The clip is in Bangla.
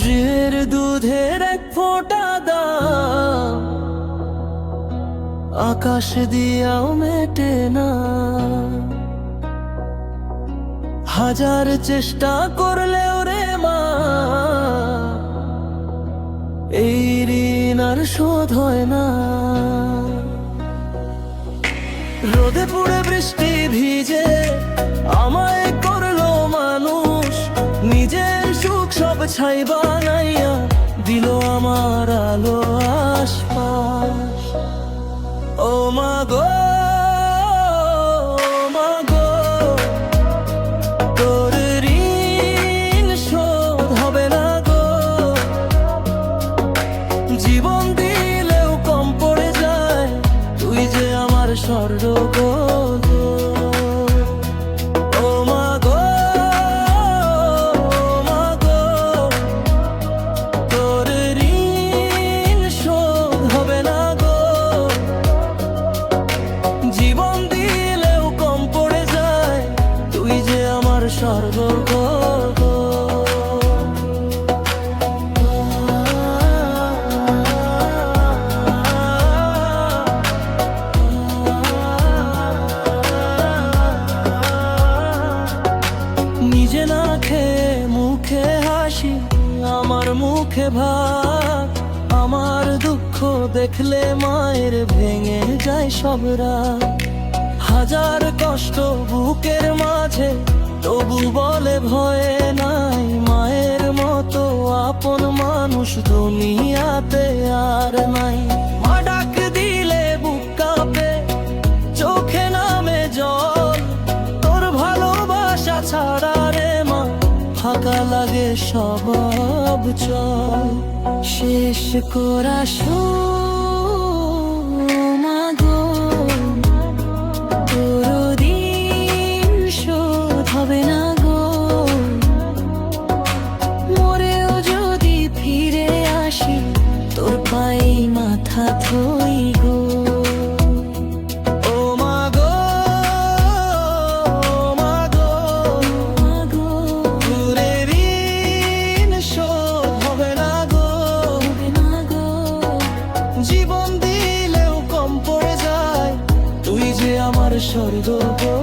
প্রিয়ের দুধের এক ফোঁটা দাম আকাশ দিয়াও মেটে না। হাজার চেষ্টা করলেও রে মা এই ঋণ আর শোধ হয় না। রোদে পুড়ে বৃষ্টি ভিজে আমায় করলো মানুষ, নিজের সুখ সব ছাই বানাইয়া দিল আমার আলো আশপাশ। ও মা গো, মা গো, তোর ঋণ শোধ হবে না গো। জীবন দিলেও কম পড়ে যায়, তুই যে আমার স্বর্গ গো। ও মা গো, মা গো, তোর ঋণ শোধ হবে না গো। জীবন দিলেও কম পড়ে যায়, তুই যে আমার স্বর্গ গো। নিজে না খেয়ে মুখে হাসি, আমার মুখে ভাব। আমার দুঃখ দেখলে মায়ের ভেঙে যায় সব রাগ। হাজার কষ্ট বুকের মাঝে তবু বলে ভয়ে নাই, মায়ের মতো আপন মানুষ দুনিয়াতে আর নাই। মা ডাক দিলে বুক কাঁপে, চোখে নামে জল, তোর ভালোবাসা ছাড়া রে মা ফাঁকা লাগে সব চল। শেষ করা মা গো, তোর ঋণ শোধ হবে না গো। মরেও যদি ফিরে আসি, তোর পায়ে মাথা থই গো। ও মা গো, মা গো, মা গো, তোর ঋণ শোধ হবে না গো। জীবন দিলেও কম পড়ে যায়, তুই যে আমার স্বর্গ গো।